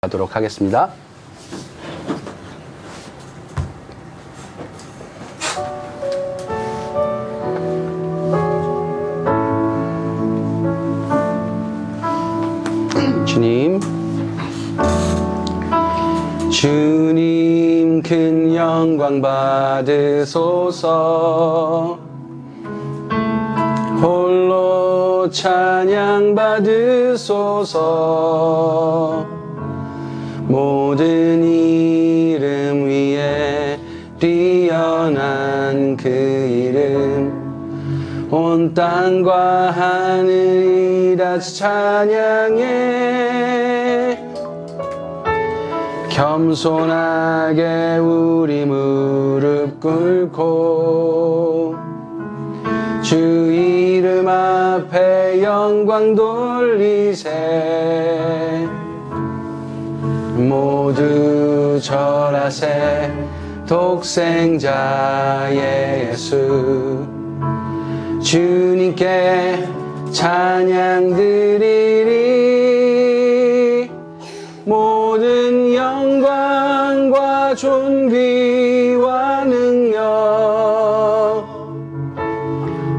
하도록 하겠습니다. 주님 큰 영광 받으소서. 홀로 찬양 받으소서. 모든 이름 위에 뛰어난 그 이름, 온 땅과 하늘이 다 찬양해. 겸손하게 우리 무릎 꿇고 주 이름 앞에 영광 돌리세. 모두 절하세. 독생자의 예수, 주님께 찬양 드리리. 모든 영광과 존귀와 능력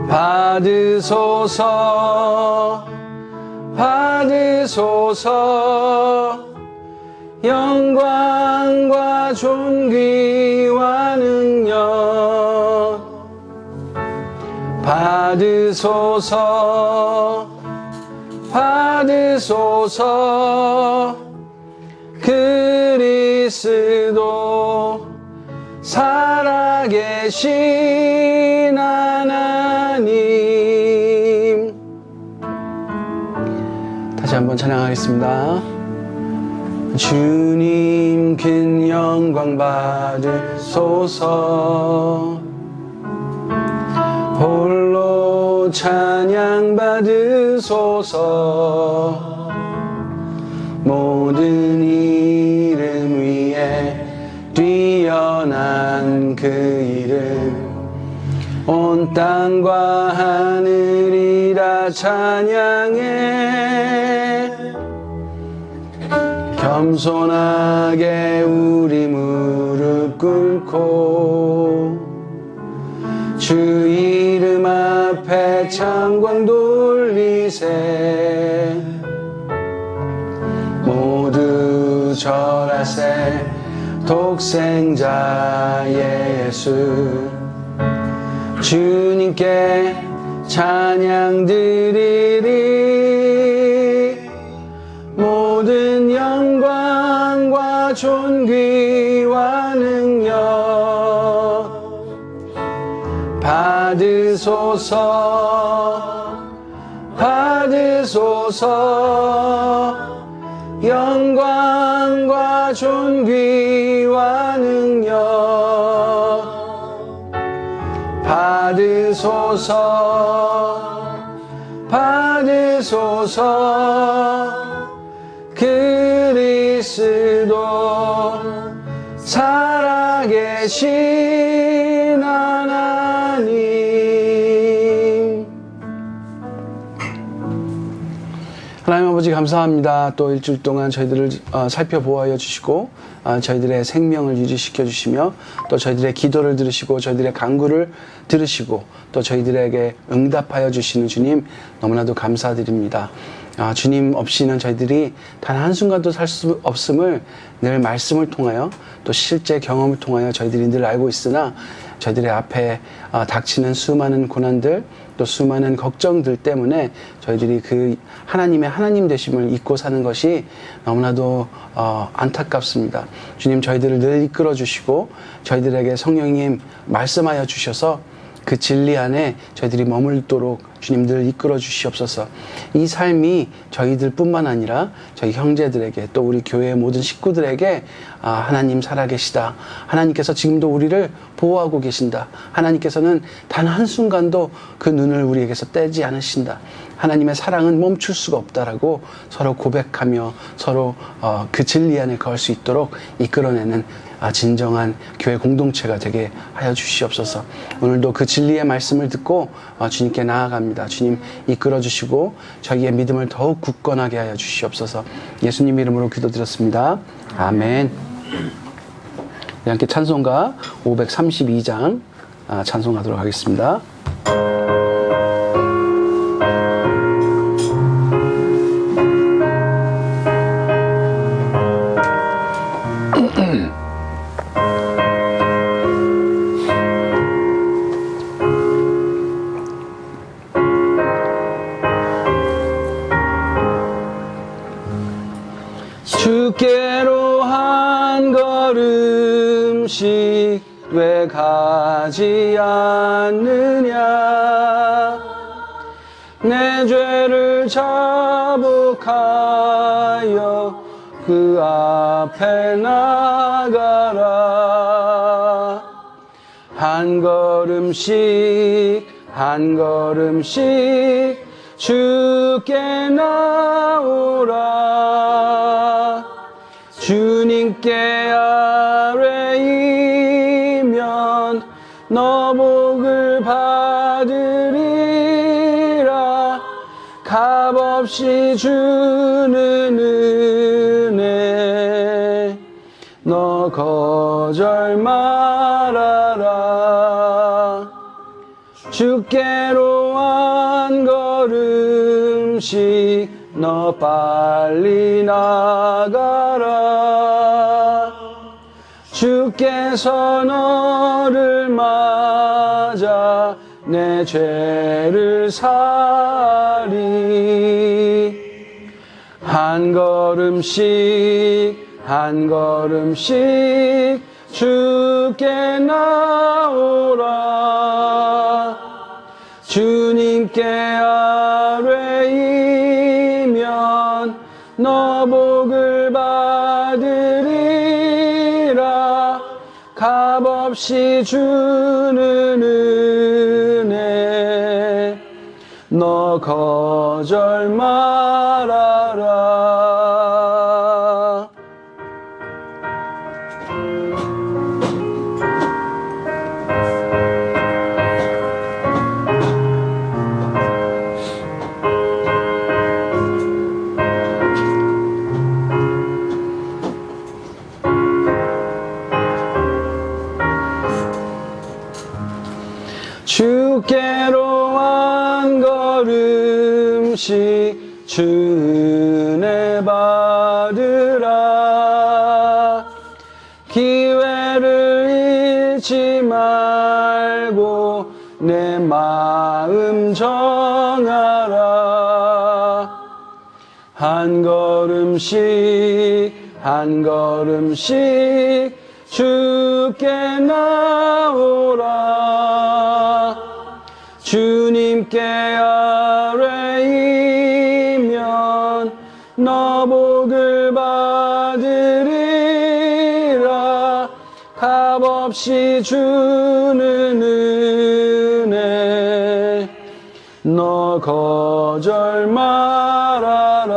받으소서. 받으소서. 영광과 존귀와 능력 받으소서. 받으소서. 그리스도 살아계신 하나님. 다시 한번 찬양하겠습니다. 주님 큰 영광 받으소서. 홀로 찬양 받으소서. 모든 이름 위에 뛰어난 그 이름, 온 땅과 하늘이 다 찬양해. 겸손하게 우리 무릎 꿇고 주 이름 앞에 찬광 돌리세. 모두 절하세. 독생자의 예수, 주님께 찬양 드리리. 모든 영광과 존귀와 능력 받으소서. 받으소서. 영광과 존귀와 능력 받으소서. 받으소서. 그리스도 살아계신 하나님. 하나님 아버지 감사합니다. 또 일주일 동안 저희들을 살펴보아여 주시고 저희들의 생명을 유지시켜 주시며 또 저희들의 기도를 들으시고 저희들의 간구를 들으시고 또 저희들에게 응답하여 주시는 주님 너무나도 감사드립니다. 주님 없이는 저희들이 단 한순간도 살 수 없음을 늘 말씀을 통하여 또 실제 경험을 통하여 저희들이 늘 알고 있으나 저희들의 앞에 닥치는 수많은 고난들 또 수많은 걱정들 때문에 저희들이 그 하나님의 하나님 되심을 잊고 사는 것이 너무나도 안타깝습니다. 주님 저희들을 늘 이끌어 주시고 저희들에게 성령님 말씀하여 주셔서 그 진리 안에 저희들이 머물도록 주님들 이끌어 주시옵소서. 이 삶이 저희들 뿐만 아니라 저희 형제들에게 또 우리 교회의 모든 식구들에게 하나님 살아계시다. 하나님께서 지금도 우리를 보호하고 계신다. 하나님께서는 단 한순간도 그 눈을 우리에게서 떼지 않으신다. 하나님의 사랑은 멈출 수가 없다라고 서로 고백하며 서로 그 진리 안에 거할 수 있도록 이끌어내는 진정한 교회 공동체가 되게 하여 주시옵소서. 오늘도 그 진리의 말씀을 듣고 주님께 나아갑니다. 원합니다. 주님 이끌어 주시고 저희의 믿음을 더욱 굳건하게 하여 주시옵소서. 예수님 이름으로 기도드렸습니다. 아멘. 우리 함께 찬송가 532장 찬송하도록 하겠습니다. 주께로 한 걸음씩 왜 가지 않느냐 내 죄를 자복하여 그 앞에 나가라 한 걸음씩 한 걸음씩 주께 나오라 주님께 아뢰이면 너 복을 받으리라 값없이 주는 은혜 너 거절 말아라 주께로 한 걸음씩 너 빨리 나가라 주께서 너를 맞아 내 죄를 사리 한 걸음씩 한 걸음씩 주께 나오라 주님께 아뢰이면 너 복을 받으리라 값없이 주는 은혜 너 거절 말아라 주께로 한 걸음씩 주 은혜 받으라 기회를 잃지 말고 내 마음 정하라 한 걸음씩 한 걸음씩 주께 나오라 주님께 아뢰이면 너 복을 받으리라 값없이 주는 은혜 너 거절 말아라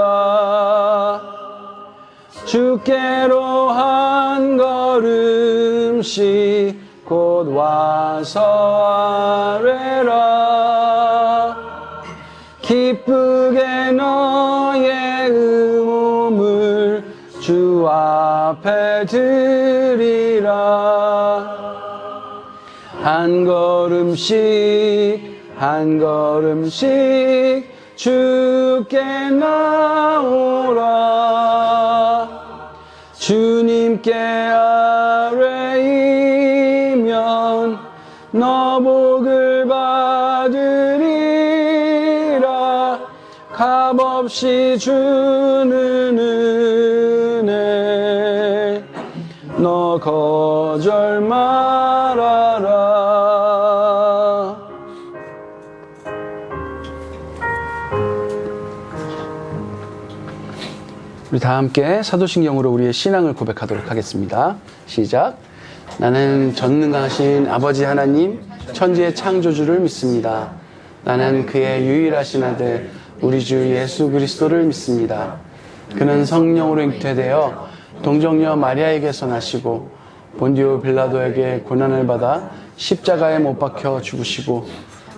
주께로 한 걸음씩 곧 와서 아뢰라 기쁘게 너의 음음을 주 앞에 드리라 한 걸음씩 한 걸음씩 주께 나오라 주님께 아뢰이면 너 복을 받으리라 값없이 주는 은혜 너 거절 말아라 우리 다 함께 사도신경으로 우리의 신앙을 고백하도록 하겠습니다. 시작. 나는 전능하신 아버지 하나님 천지의 창조주를 믿습니다. 나는 그의 유일하신 아들 우리 주 예수 그리스도를 믿습니다. 그는 성령으로 잉태되어 동정녀 마리아에게서 나시고 본디오 빌라도에게 고난을 받아 십자가에 못 박혀 죽으시고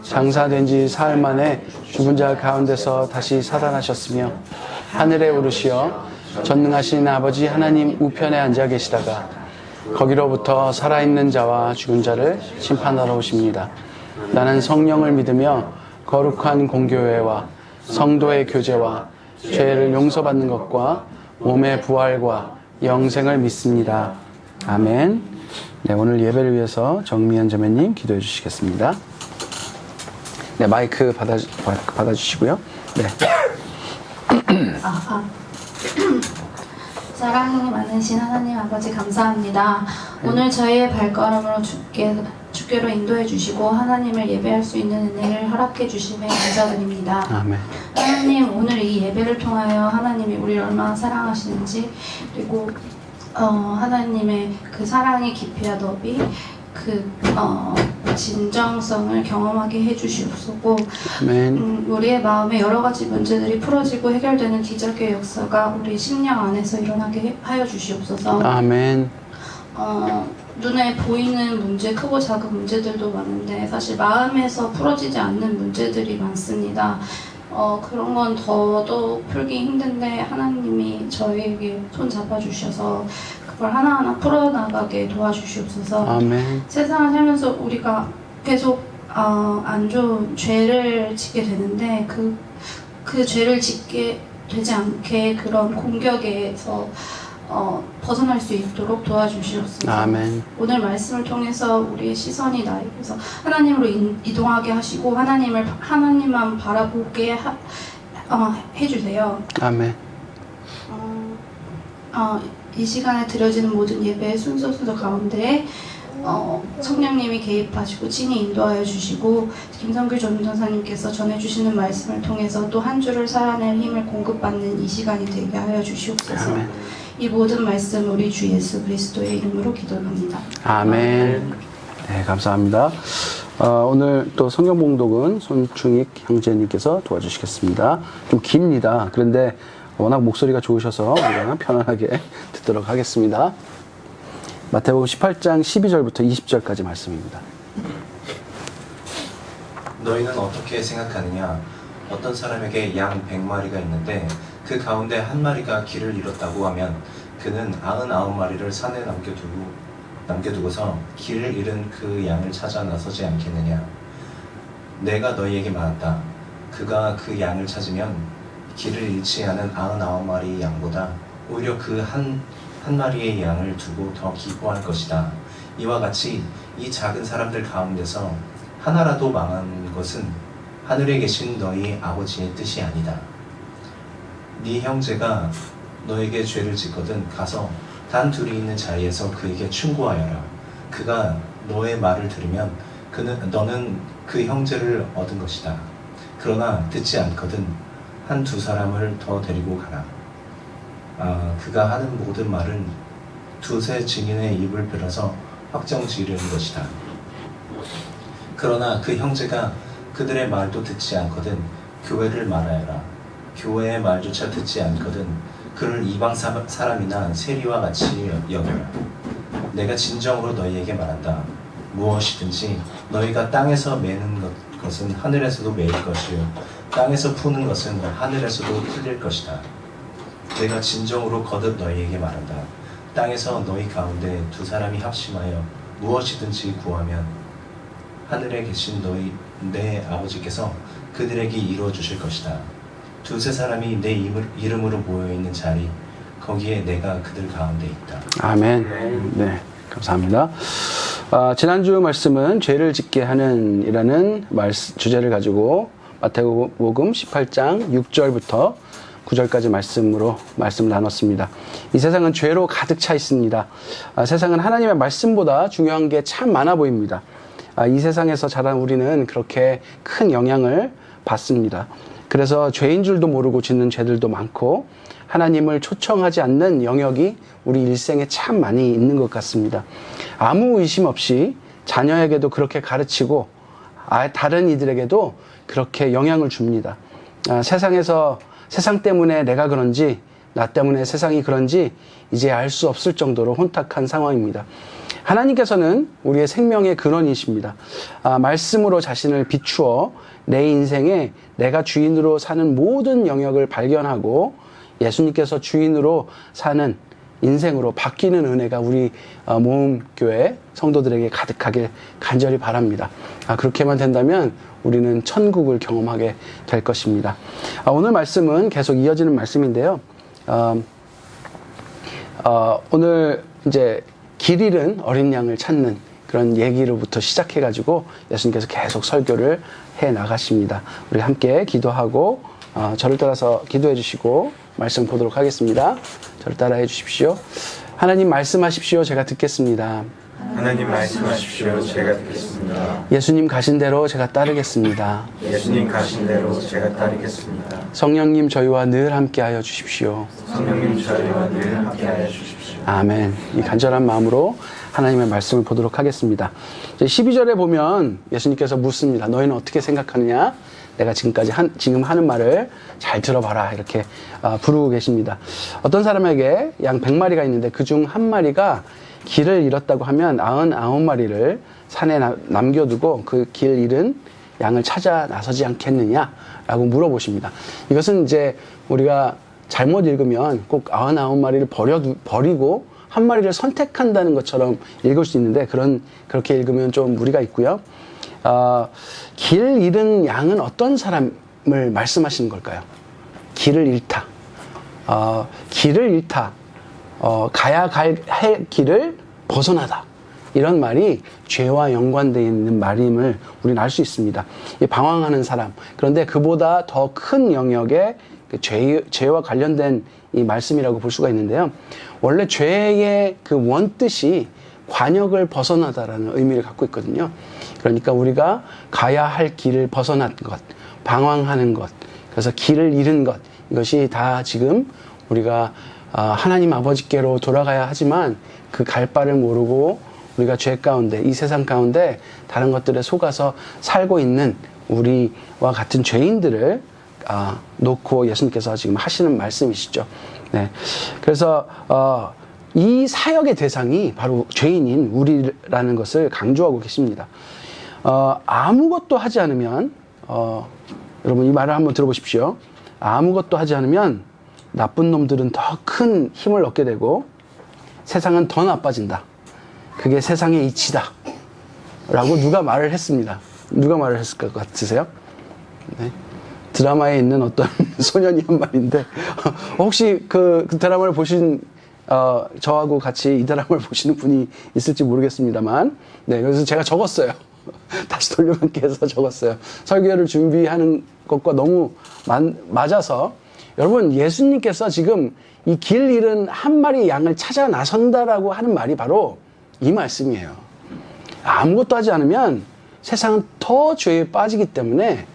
장사된 지 사흘 만에 죽은 자 가운데서 다시 살아나셨으며 하늘에 오르시어 전능하신 아버지 하나님 우편에 앉아 계시다가 거기로부터 살아있는 자와 죽은 자를 심판하러 오십니다. 나는 성령을 믿으며 거룩한 공교회와 성도의 교제와 죄를 용서받는 것과 몸의 부활과 영생을 믿습니다. 아멘. 네, 오늘 예배를 위해서 정미연 자매님 기도해 주시겠습니다. 네, 마이크 받아주시고요. 네. 사랑이 많으신 하나님 아버지 감사합니다. 오늘 저희의 발걸음으로 주께로 인도해 주시고 하나님을 예배할 수 있는 은혜를 허락해 주심에 감사드립니다. 아멘. 하나님, 오늘 이 예배를 통하여 하나님이 우리를 얼마나 사랑하시는지, 그리고 하나님의 그 사랑의 깊이와 너비, 그 진정성을 경험하게 해주시옵소서. 우리의 마음에 여러 가지 문제들이 풀어지고 해결되는 기적의 역사가 우리 심령 안에서 일어나게 하여 주시옵소서. 아멘. 눈에 보이는 문제, 크고 작은 문제들도 많은데 사실 마음에서 풀어지지 않는 문제들이 많습니다. 그런 건 더더욱 풀기 힘든데 하나님이 저희에게 손 잡아주셔서 그걸 하나하나 풀어나가게 도와주시옵소서. 아멘. 세상을 살면서 우리가 계속 안 좋은 죄를 짓게 되는데 그 죄를 짓게 되지 않게 그런 공격에서 벗어날 수 있도록 도와주시옵소서. 아멘. 오늘 말씀을 통해서 우리의 시선이 나에게서 하나님으로 이동하게 하시고 하나님만 바라보게 해주세요. 아멘. 이 시간에 드려지는 모든 예배의 순서 가운데 성령님이 개입하시고 친히 인도하여 주시고 김성규 전도사님께서 전해주시는 말씀을 통해서 또 한 주를 살아낼 힘을 공급받는 이 시간이 되게 하여 주시옵소서. 아멘. 이 모든 말씀 우리 주 예수 그리스도의 이름으로 기도합니다. 아멘. 네, 감사합니다. 오늘 또 성경 봉독은 손충익 형제님께서 도와주시겠습니다. 좀 깁니다. 그런데 워낙 목소리가 좋으셔서 우리가 편안하게 듣도록 하겠습니다. 마태복음 18장 12절부터 20절까지 말씀입니다. 너희는 어떻게 생각하느냐? 어떤 사람에게 양 100마리가 있는데 그 가운데 한 마리가 길을 잃었다고 하면 그는 99마리를 산에 남겨두고서 길을 잃은 그 양을 찾아 나서지 않겠느냐? 내가 너희에게 말한다. 그가 그 양을 찾으면 길을 잃지 않은 99마리 양보다 오히려 그 한 마리의 양을 두고 더 기뻐할 것이다. 이와 같이 이 작은 사람들 가운데서 하나라도 망한 것은 하늘에 계신 너희 아버지의 뜻이 아니다. 네 형제가 너에게 죄를 짓거든 가서 단 둘이 있는 자리에서 그에게 충고하여라. 그가 너의 말을 들으면 너는 그 형제를 얻은 것이다. 그러나 듣지 않거든 한두 사람을 더 데리고 가라. 그가 하는 모든 말은 두세 증인의 입을 빌어서 확정지으려는 것이다. 그러나 그 형제가 그들의 말도 듣지 않거든 교회를 말하여라. 교회의 말조차 듣지 않거든 그를 이방 사람이나 세리와 같이 여겨라. 내가 진정으로 너희에게 말한다. 무엇이든지 너희가 땅에서 매는 것은 하늘에서도 매일 것이요 땅에서 푸는 것은 하늘에서도 풀릴 것이다. 내가 진정으로 거듭 너희에게 말한다. 땅에서 너희 가운데 두 사람이 합심하여 무엇이든지 구하면 하늘에 계신 내 아버지께서 그들에게 이루어 주실 것이다. 두세 사람이 내 이름으로 모여있는 자리 거기에 내가 그들 가운데 있다. 아멘. 네, 감사합니다. 지난주 말씀은 죄를 짓게 하는 이라는 주제를 가지고 마태복음 18장 6절부터 9절까지 말씀을 나눴습니다. 이 세상은 죄로 가득 차 있습니다. 세상은 하나님의 말씀보다 중요한 게 참 많아 보입니다. 이 세상에서 자란 우리는 그렇게 큰 영향을 받습니다. 그래서 죄인 줄도 모르고 짓는 죄들도 많고 하나님을 초청하지 않는 영역이 우리 일생에 참 많이 있는 것 같습니다. 아무 의심 없이 자녀에게도 그렇게 가르치고 다른 이들에게도 그렇게 영향을 줍니다. 세상 때문에 내가 그런지 나 때문에 세상이 그런지 이제 알 수 없을 정도로 혼탁한 상황입니다. 하나님께서는 우리의 생명의 근원이십니다. 말씀으로 자신을 비추어 내 인생에 내가 주인으로 사는 모든 영역을 발견하고 예수님께서 주인으로 사는 인생으로 바뀌는 은혜가 우리 모험교회 성도들에게 가득하길 간절히 바랍니다. 그렇게만 된다면 우리는 천국을 경험하게 될 것입니다. 오늘 말씀은 계속 이어지는 말씀인데요. 오늘 이제 길 잃은 어린 양을 찾는 그런 얘기로부터 시작해가지고 예수님께서 계속 설교를 해 나가십니다. 우리 함께 기도하고 저를 따라서 기도해 주시고 말씀 보도록 하겠습니다. 저를 따라해 주십시오. 하나님 말씀하십시오. 제가 듣겠습니다. 하나님 말씀하십시오. 제가 듣겠습니다. 예수님 가신 대로 제가 따르겠습니다. 예수님 가신 대로 제가 따르겠습니다. 성령님 저희와 늘 함께하여 주십시오. 성령님 저희와 늘 함께하여 주십시오. 아멘. 이 간절한 마음으로 하나님의 말씀을 보도록 하겠습니다. 12절에 보면 예수님께서 묻습니다. 너희는 어떻게 생각하느냐? 내가 지금 하는 말을 잘 들어봐라. 이렇게 부르고 계십니다. 어떤 사람에게 양 100마리가 있는데 그중 한 마리가 길을 잃었다고 하면 99마리를 산에 남겨두고 그 길 잃은 양을 찾아 나서지 않겠느냐라고 물어보십니다. 이것은 이제 우리가 잘못 읽으면 꼭 99마리를 버리고 한 마리를 선택한다는 것처럼 읽을 수 있는데 그렇게 읽으면 좀 무리가 있고요. 길 잃은 양은 어떤 사람을 말씀하시는 걸까요? 길을 잃다. 길을 잃다. 가야 할 길을 벗어나다. 이런 말이 죄와 연관되어 있는 말임을 우리는 알 수 있습니다. 방황하는 사람. 그런데 그보다 더 큰 영역의 죄와 관련된 이 말씀이라고 볼 수가 있는데요. 원래 죄의 그 원뜻이 관역을 벗어나다라는 의미를 갖고 있거든요. 그러니까 우리가 가야 할 길을 벗어난 것, 방황하는 것, 그래서 길을 잃은 것, 이것이 다 지금 우리가 하나님 아버지께로 돌아가야 하지만 그 갈 바를 모르고 우리가 죄 가운데, 이 세상 가운데 다른 것들에 속아서 살고 있는 우리와 같은 죄인들을 놓고 예수님께서 지금 하시는 말씀이시죠. 네. 그래서 이 사역의 대상이 바로 죄인인 우리라는 것을 강조하고 계십니다. 아무것도 하지 않으면 여러분 이 말을 한번 들어보십시오. 아무것도 하지 않으면 나쁜 놈들은 더 큰 힘을 얻게 되고 세상은 더 나빠진다. 그게 세상의 이치다. 라고 누가 말을 했습니다. 누가 말을 했을 것 같으세요? 네. 드라마에 있는 어떤 소년이 한 말인데 혹시 그 드라마를 보신 저하고 같이 이 드라마를 보시는 분이 있을지 모르겠습니다만 네, 그래서 제가 적었어요. 다시 돌려받기 해서 적었어요. 설교를 준비하는 것과 너무 맞아서 여러분 예수님께서 지금 이 길 잃은 한 마리 양을 찾아 나선다라고 하는 말이 바로 이 말씀이에요. 아무것도 하지 않으면 세상은 더 죄에 빠지기 때문에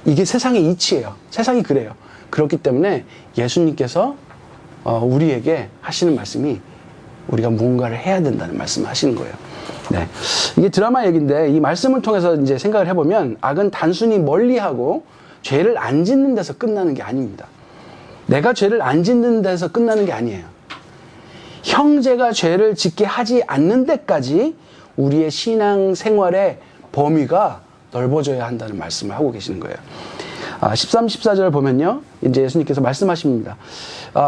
이게 세상의 이치예요. 세상이 그래요. 그렇기 때문에 예수님께서 우리에게 하시는 말씀이 우리가 무언가를 해야 된다는 말씀을 하시는 거예요. 네. 이게 드라마 얘기인데 이 말씀을 통해서 이제 생각을 해보면 악은 단순히 멀리하고 죄를 안 짓는 데서 끝나는 게 아닙니다. 내가 죄를 안 짓는 데서 끝나는 게 아니에요. 형제가 죄를 짓게 하지 않는 데까지 우리의 신앙 생활의 범위가 넓어져야 한다는 말씀을 하고 계시는 거예요. 13, 14절 보면요. 이제 예수님께서 말씀하십니다.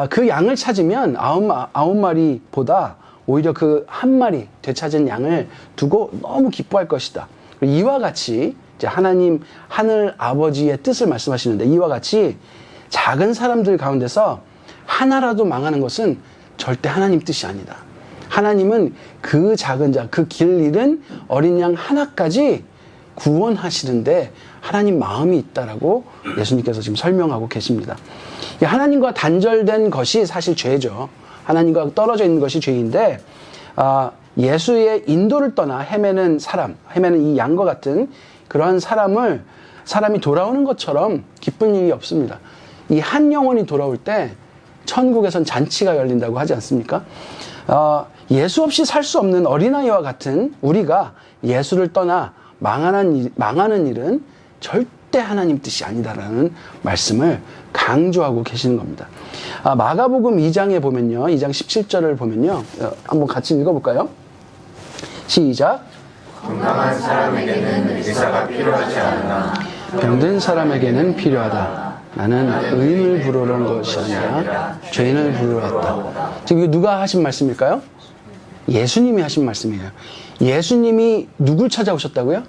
그 양을 찾으면 9마리보다 오히려 그 한 마리 되찾은 양을 두고 너무 기뻐할 것이다. 이와 같이 이제 하나님 하늘 아버지의 뜻을 말씀하시는데 이와 같이 작은 사람들 가운데서 하나라도 망하는 것은 절대 하나님 뜻이 아니다. 하나님은 그 작은 자, 그 길 잃은 어린 양 하나까지 구원하시는데 하나님 마음이 있다라고 예수님께서 지금 설명하고 계십니다. 하나님과 단절된 것이 사실 죄죠. 하나님과 떨어져 있는 것이 죄인데 예수의 인도를 떠나 헤매는 이 양과 같은 그러한 사람이 돌아오는 것처럼 기쁜 일이 없습니다. 이 한 영혼이 돌아올 때 천국에선 잔치가 열린다고 하지 않습니까? 예수 없이 살 수 없는 어린아이와 같은 우리가 예수를 떠나 망하는 일은 절대 절대 하나님 뜻이 아니다라는 말씀을 강조하고 계시는 겁니다. 마가복음 2장에 보면요, 2장 17절을 보면요, 한번 같이 읽어볼까요? 시작. 건강한 사람에게는 의사가 필요하지 않으나 병든 사람에게는 필요하다. 나는 의인을 부르러 온 것이 아니라 죄인을 부르러 왔다. 지금 이거 누가 하신 말씀일까요? 예수님이 하신 말씀이에요. 예수님이 누굴 찾아오셨다고요?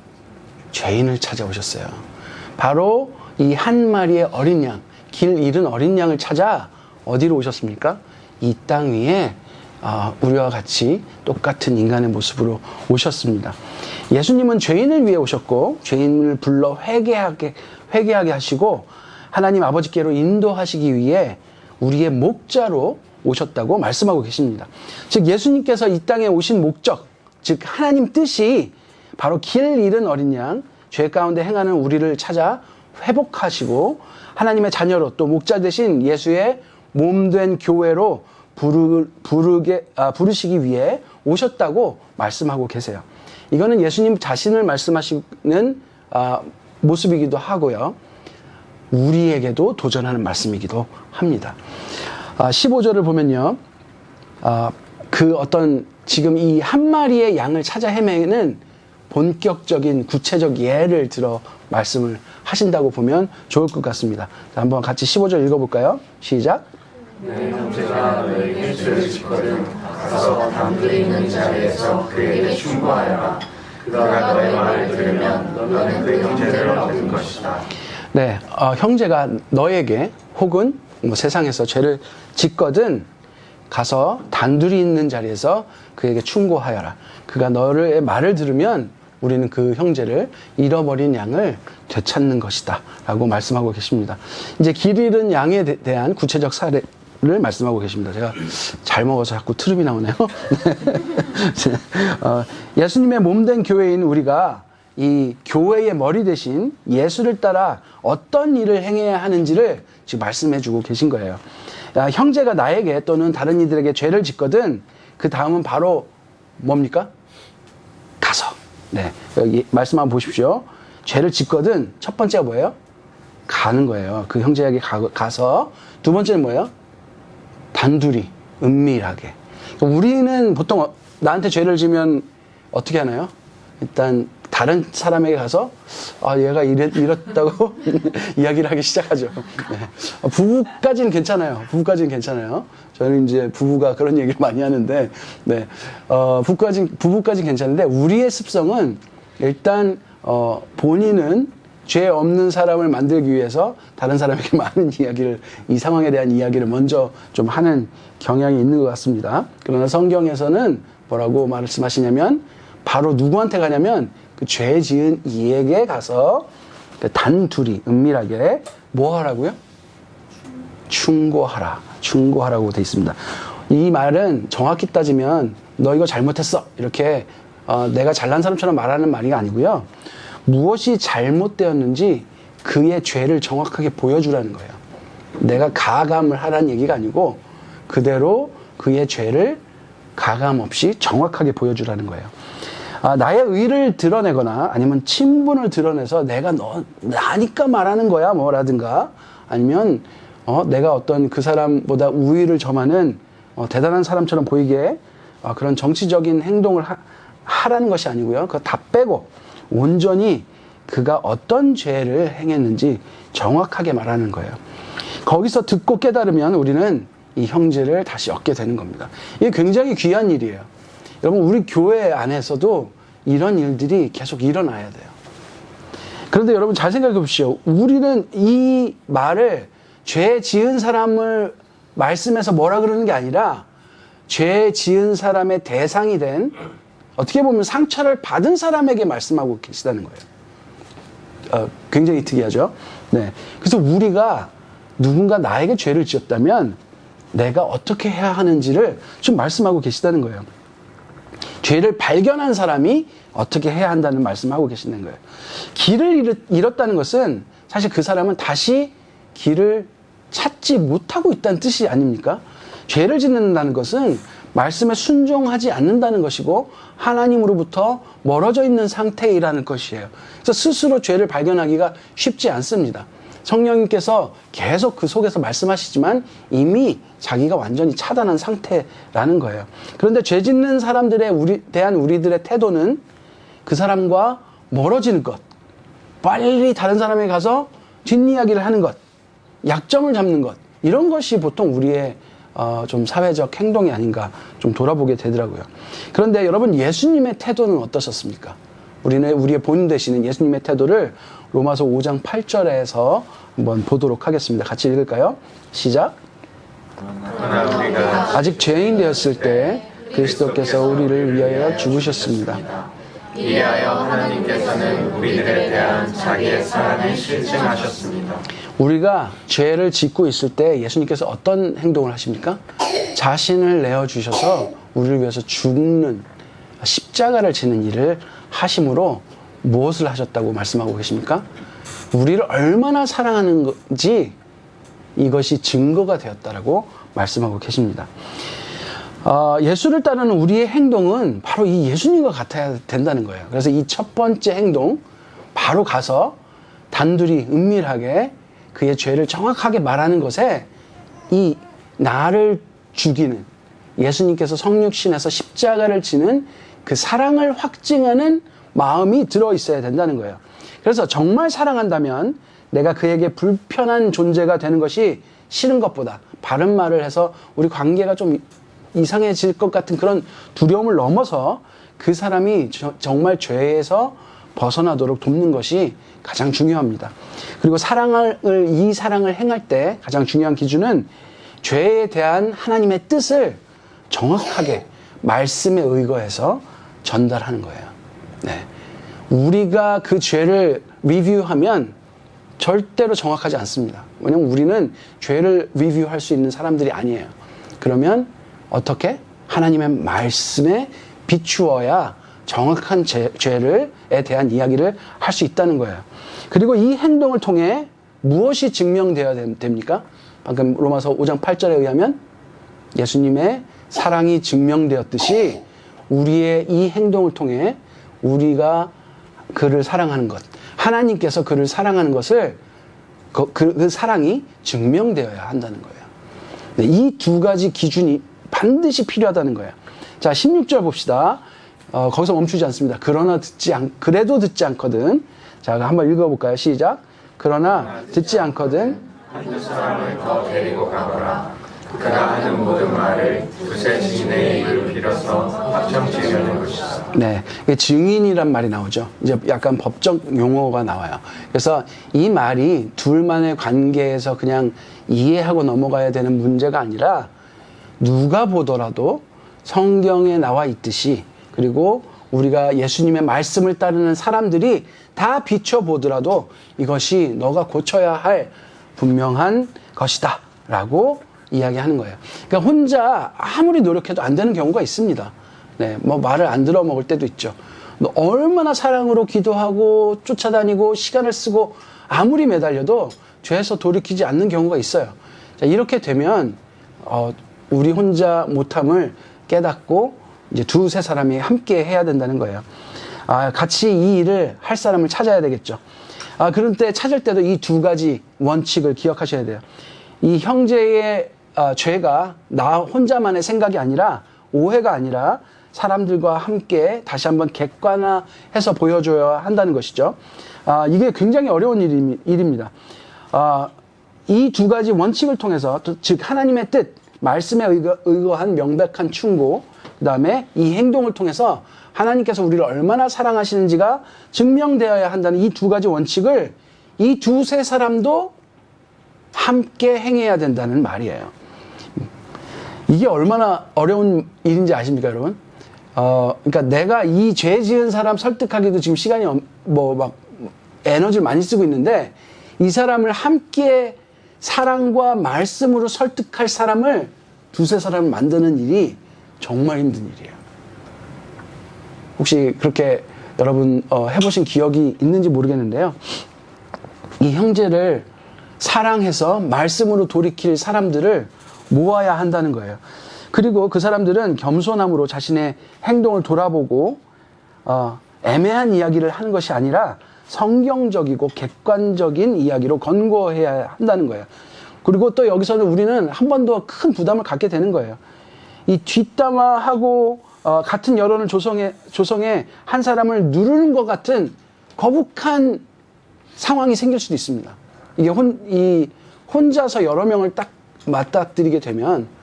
죄인을 찾아오셨어요. 바로 이 한 마리의 어린 양, 길 잃은 어린 양을 찾아 어디로 오셨습니까? 이 땅 위에 우리와 같이 똑같은 인간의 모습으로 오셨습니다. 예수님은 죄인을 위해 오셨고 죄인을 불러 회개하게 하시고 하나님 아버지께로 인도하시기 위해 우리의 목자로 오셨다고 말씀하고 계십니다. 즉 예수님께서 이 땅에 오신 목적, 즉 하나님 뜻이 바로 길 잃은 어린 양, 죄 가운데 행하는 우리를 찾아 회복하시고 하나님의 자녀로 또 목자 되신 예수의 몸된 교회로 부르시기 위해 오셨다고 말씀하고 계세요. 이거는 예수님 자신을 말씀하시는 모습이기도 하고요. 우리에게도 도전하는 말씀이기도 합니다. 15절을 보면요. 그 어떤 지금 이 한 마리의 양을 찾아 헤매는 본격적인 구체적 예를 들어 말씀을 하신다고 보면 좋을 것 같습니다. 자, 한번 같이 15절 읽어볼까요? 시작. 내 형제가 너에게 죄를 짓거든 가서 담들이 있는 자리에서 그에게 충고하여라. 그가 너의 말을 들으면 너는 그 형제를 얻을 것이다. 네, 형제가 너에게 혹은 세상에서 죄를 짓거든 가서 단둘이 있는 자리에서 그에게 충고하여라. 그가 너의 말을 들으면 우리는 그 형제를 잃어버린 양을 되찾는 것이다 라고 말씀하고 계십니다. 이제 길 잃은 양에 대한 구체적 사례를 말씀하고 계십니다. 제가 잘 먹어서 자꾸 트름이 나오네요. 예수님의 몸된 교회인 우리가 이 교회의 머리 대신 예수를 따라 어떤 일을 행해야 하는지를 지금 말씀해 주고 계신 거예요. 형제가 나에게 또는 다른 이들에게 죄를 짓거든 그 다음은 바로 뭡니까? 가서. 네, 여기 말씀 한번 보십시오. 죄를 짓거든 첫 번째가 뭐예요? 가는 거예요. 그 형제에게 가서. 두 번째는 뭐예요? 단둘이 은밀하게. 우리는 보통 나한테 죄를 지면 어떻게 하나요? 일단 다른 사람에게 가서 얘가 이랬다고 이야기를 하기 시작하죠. 네. 부부까지는 괜찮아요. 저는 이제 부부가 그런 얘기를 많이 하는데, 네. 부부까지는 괜찮은데 우리의 습성은 일단 본인은 죄 없는 사람을 만들기 위해서 다른 사람에게 많은 이야기를, 이 상황에 대한 이야기를 먼저 좀 하는 경향이 있는 것 같습니다. 그러나 성경에서는 뭐라고 말씀하시냐면 바로 누구한테 가냐면 그 죄 지은 이에게 가서 단둘이 은밀하게 뭐 하라고요? 충고하라고 돼 있습니다. 이 말은 정확히 따지면 너 이거 잘못했어 이렇게 내가 잘난 사람처럼 말하는 말이 아니고요. 무엇이 잘못되었는지 그의 죄를 정확하게 보여주라는 거예요. 내가 가감을 하라는 얘기가 아니고 그대로 그의 죄를 가감 없이 정확하게 보여주라는 거예요. 나의 의를 드러내거나 아니면 친분을 드러내서 내가 나니까 말하는 거야 뭐라든가 아니면 내가 어떤 그 사람보다 우위를 점하는 대단한 사람처럼 보이게 그런 정치적인 행동을 하라는 것이 아니고요. 그거 다 빼고 온전히 그가 어떤 죄를 행했는지 정확하게 말하는 거예요. 거기서 듣고 깨달으면 우리는 이 형제를 다시 얻게 되는 겁니다. 이게 굉장히 귀한 일이에요. 여러분 우리 교회 안에서도 이런 일들이 계속 일어나야 돼요. 그런데 여러분 잘 생각해 보십시오. 우리는 이 말을 죄 지은 사람을 말씀해서 뭐라 그러는 게 아니라 죄 지은 사람의 대상이 된 어떻게 보면 상처를 받은 사람에게 말씀하고 계시다는 거예요. 굉장히 특이하죠. 네. 그래서 우리가 누군가 나에게 죄를 지었다면 내가 어떻게 해야 하는지를 좀 말씀하고 계시다는 거예요. 죄를 발견한 사람이 어떻게 해야 한다는 말씀하고 계시는 거예요. 길을 잃었다는 것은 사실 그 사람은 다시 길을 찾지 못하고 있다는 뜻이 아닙니까? 죄를 짓는다는 것은 말씀에 순종하지 않는다는 것이고 하나님으로부터 멀어져 있는 상태이라는 것이에요. 그래서 스스로 죄를 발견하기가 쉽지 않습니다. 성령님께서 계속 그 속에서 말씀하시지만 이미 자기가 완전히 차단한 상태라는 거예요. 그런데 죄 짓는 사람들에 대한 우리들의 태도는 그 사람과 멀어지는 것, 빨리 다른 사람에게 가서 뒷이야기를 하는 것, 약점을 잡는 것, 이런 것이 보통 우리의 좀 사회적 행동이 아닌가 좀 돌아보게 되더라고요. 그런데 여러분, 예수님의 태도는 어떠셨습니까? 우리의 본 되시는 예수님의 태도를 로마서 5장 8절에서 한번 보도록 하겠습니다. 같이 읽을까요? 시작. 그러나 우리가 아직 죄인 되었을 때 그리스도께서 우리를 위하여 죽으셨습니다. 이하여 하나님께서는 우리들에 대한 자기의 사랑을 실증하셨습니다. 우리가 죄를 짓고 있을 때 예수님께서 어떤 행동을 하십니까? 자신을 내어주셔서 우리를 위해서 죽는 십자가를 지는 일을 하심으로 무엇을 하셨다고 말씀하고 계십니까? 우리를 얼마나 사랑하는 건지 이것이 증거가 되었다라고 말씀하고 계십니다. 예수를 따르는 우리의 행동은 바로 이 예수님과 같아야 된다는 거예요. 그래서 이 첫 번째 행동, 바로 가서 단둘이 은밀하게 그의 죄를 정확하게 말하는 것에 이 나를 죽이는 예수님께서 성육신에서 십자가를 지는 그 사랑을 확증하는 마음이 들어있어야 된다는 거예요. 그래서 정말 사랑한다면 내가 그에게 불편한 존재가 되는 것이 싫은 것보다, 바른 말을 해서 우리 관계가 좀 이상해질 것 같은 그런 두려움을 넘어서 그 사람이 정말 죄에서 벗어나도록 돕는 것이 가장 중요합니다. 그리고 이 사랑을 행할 때 가장 중요한 기준은 죄에 대한 하나님의 뜻을 정확하게 말씀에 의거해서 전달하는 거예요. 네. 우리가 그 죄를 리뷰하면 절대로 정확하지 않습니다. 왜냐하면 우리는 죄를 리뷰할 수 있는 사람들이 아니에요. 그러면 어떻게? 하나님의 말씀에 비추어야 정확한 죄에 대한 이야기를 할 수 있다는 거예요. 그리고 이 행동을 통해 무엇이 증명되어야 됩니까? 방금 로마서 5장 8절에 의하면 예수님의 사랑이 증명되었듯이 우리의 이 행동을 통해 우리가 그를 사랑하는 것, 하나님께서 그를 사랑하는 것을 그 사랑이 증명되어야 한다는 거예요. 네, 이 두 가지 기준이 반드시 필요하다는 거예요. 자, 16절 봅시다. 거기서 멈추지 않습니다. 그래도 듣지 않거든. 자, 한번 읽어볼까요? 시작. 그러나 듣지 않거든. 한두 사람을 더 데리고 가거라. 그가 하는 모든 말을 두세 증인의 입을 빌어서 확정지으려는 것이다. 네, 증인이란 말이 나오죠. 이제 약간 법적 용어가 나와요. 그래서 이 말이 둘만의 관계에서 그냥 이해하고 넘어가야 되는 문제가 아니라 누가 보더라도 성경에 나와 있듯이, 그리고 우리가 예수님의 말씀을 따르는 사람들이 다 비춰보더라도 이것이 너가 고쳐야 할 분명한 것이다 라고 이야기하는 거예요. 그러니까 혼자 아무리 노력해도 안 되는 경우가 있습니다. 네, 뭐 말을 안 들어 먹을 때도 있죠. 얼마나 사랑으로 기도하고 쫓아다니고 시간을 쓰고 아무리 매달려도 죄에서 돌이키지 않는 경우가 있어요. 자, 이렇게 되면 우리 혼자 못함을 깨닫고 이제 두세 사람이 함께 해야 된다는 거예요. 같이 이 일을 할 사람을 찾아야 되겠죠. 그런 때 찾을 때도 이 두 가지 원칙을 기억하셔야 돼요. 이 형제의 죄가 나 혼자만의 생각이 아니라, 오해가 아니라 사람들과 함께 다시 한번 객관화해서 보여줘야 한다는 것이죠. 이게 굉장히 어려운 일입니다. 이 두 가지 원칙을 통해서, 즉 하나님의 뜻, 말씀에 의거한 명백한 충고, 그 다음에 이 행동을 통해서 하나님께서 우리를 얼마나 사랑하시는지가 증명되어야 한다는 이 두 가지 원칙을 이 두세 사람도 함께 행해야 된다는 말이에요. 이게 얼마나 어려운 일인지 아십니까, 여러분? 그러니까 내가 이 죄 지은 사람 설득하기도 지금 시간이 막 에너지를 많이 쓰고 있는데, 이 사람을 함께 사랑과 말씀으로 설득할 사람을 두세 사람을 만드는 일이 정말 힘든 일이에요. 혹시 그렇게 여러분 해보신 기억이 있는지 모르겠는데요. 이 형제를 사랑해서 말씀으로 돌이킬 사람들을 모아야 한다는 거예요. 그리고 그 사람들은 겸손함으로 자신의 행동을 돌아보고 애매한 이야기를 하는 것이 아니라 성경적이고 객관적인 이야기로 권고해야 한다는 거예요. 그리고 또 여기서는 우리는 한 번 더 큰 부담을 갖게 되는 거예요. 이 뒷담화하고 같은 여론을 조성해 한 사람을 누르는 것 같은 거북한 상황이 생길 수도 있습니다. 이게 혼자서 여러 명을 딱 맞닥뜨리게 되면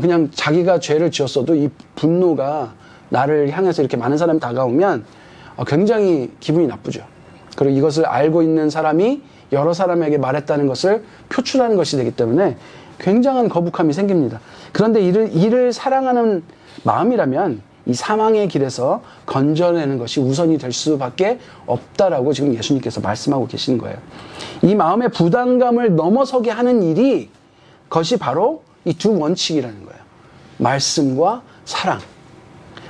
그냥 자기가 죄를 지었어도 이 분노가 나를 향해서 이렇게 많은 사람이 다가오면 굉장히 기분이 나쁘죠. 그리고 이것을 알고 있는 사람이 여러 사람에게 말했다는 것을 표출하는 것이 되기 때문에 굉장한 거북함이 생깁니다. 그런데 이를 사랑하는 마음이라면 이 사망의 길에서 건져내는 것이 우선이 될 수밖에 없다라고 지금 예수님께서 말씀하고 계시는 거예요. 이 마음의 부담감을 넘어서게 하는 일이 그것이 바로 이 두 원칙이라는 거예요. 말씀과 사랑.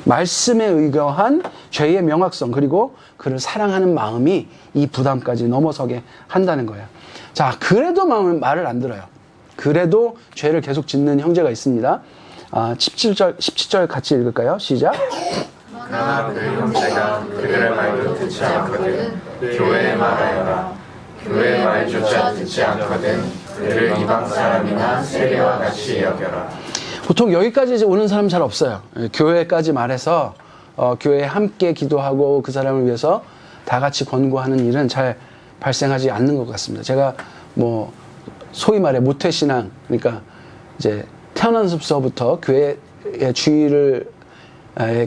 말씀에 의거한 죄의 명확성, 그리고 그를 사랑하는 마음이 이 부담까지 넘어서게 한다는 거예요. 자, 그래도 말을 안 들어요. 그래도 죄를 계속 짓는 형제가 있습니다. 17절 같이 읽을까요? 시작. 그러나 그 형제가 그들의 말도 듣지 않거든 교회에 말하여라. 교회의 말조차 듣지 않거든 그를 이방 사람이나 세리와 같이 여겨라. 보통 여기까지 오는 사람 잘 없어요. 교회까지 말해서 교회에 함께 기도하고 그 사람을 위해서 다 같이 권고하는 일은 잘 발생하지 않는 것 같습니다. 제가 소위 말해 모태신앙, 그러니까 이제 태어나서부터 교회에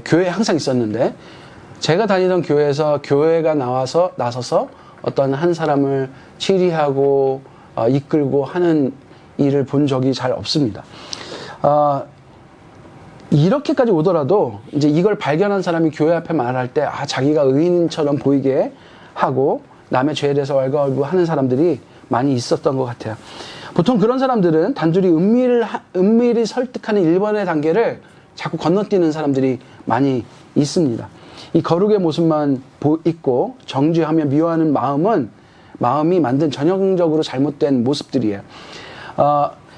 교회에 항상 있었는데, 제가 다니던 교회에서 교회가 나서서 어떤 한 사람을 치리하고 이끌고 하는 일을 본 적이 잘 없습니다. 이렇게까지 오더라도 이제 이걸 발견한 사람이 교회 앞에 말할 때 자기가 의인처럼 보이게 하고 남의 죄에 대해서 왈가왈부하는 사람들이 많이 있었던 것 같아요. 보통 그런 사람들은 단둘이 은밀히 설득하는 1번의 단계를 자꾸 건너뛰는 사람들이 많이 있습니다. 이 거룩의 모습만 있고 정죄하며 미워하는 마음이 만든 전형적으로 잘못된 모습들이에요.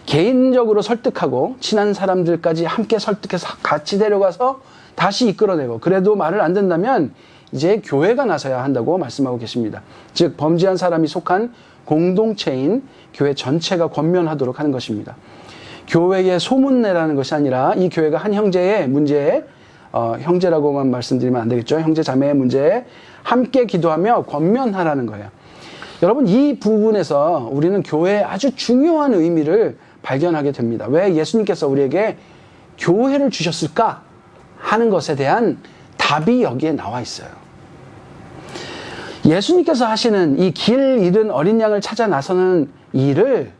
개인적으로 설득하고 친한 사람들까지 함께 설득해서 같이 데려가서 다시 이끌어내고, 그래도 말을 안 듣는다면 이제 교회가 나서야 한다고 말씀하고 계십니다. 즉 범죄한 사람이 속한 공동체인 교회 전체가 권면하도록 하는 것입니다. 교회에 소문내라는 것이 아니라 이 교회가 한 형제의 문제에 형제라고만 말씀드리면 안 되겠죠. 형제 자매의 문제에 함께 기도하며 권면하라는 거예요. 여러분, 이 부분에서 우리는 교회의 아주 중요한 의미를 발견하게 됩니다. 왜 예수님께서 우리에게 교회를 주셨을까 하는 것에 대한 답이 여기에 나와 있어요. 예수님께서 하시는 이 길 잃은 어린 양을 찾아 나서는 일을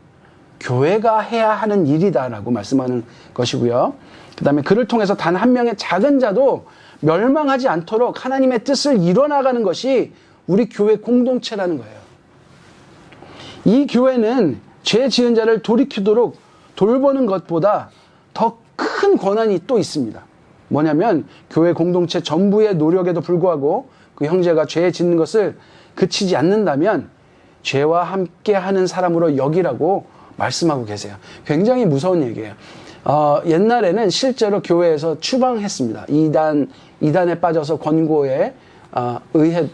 교회가 해야 하는 일이다라고 말씀하는 것이고요. 그 다음에 그를 통해서 단 한 명의 작은 자도 멸망하지 않도록 하나님의 뜻을 이뤄나가는 것이 우리 교회 공동체라는 거예요. 이 교회는 죄 지은 자를 돌이키도록 돌보는 것보다 더 큰 권한이 또 있습니다. 뭐냐면 교회 공동체 전부의 노력에도 불구하고 그 형제가 죄 짓는 것을 그치지 않는다면 죄와 함께하는 사람으로 여기라고 말씀하고 계세요. 굉장히 무서운 얘기예요. 옛날에는 실제로 교회에서 추방했습니다. 이단에 빠져서 권고에 의해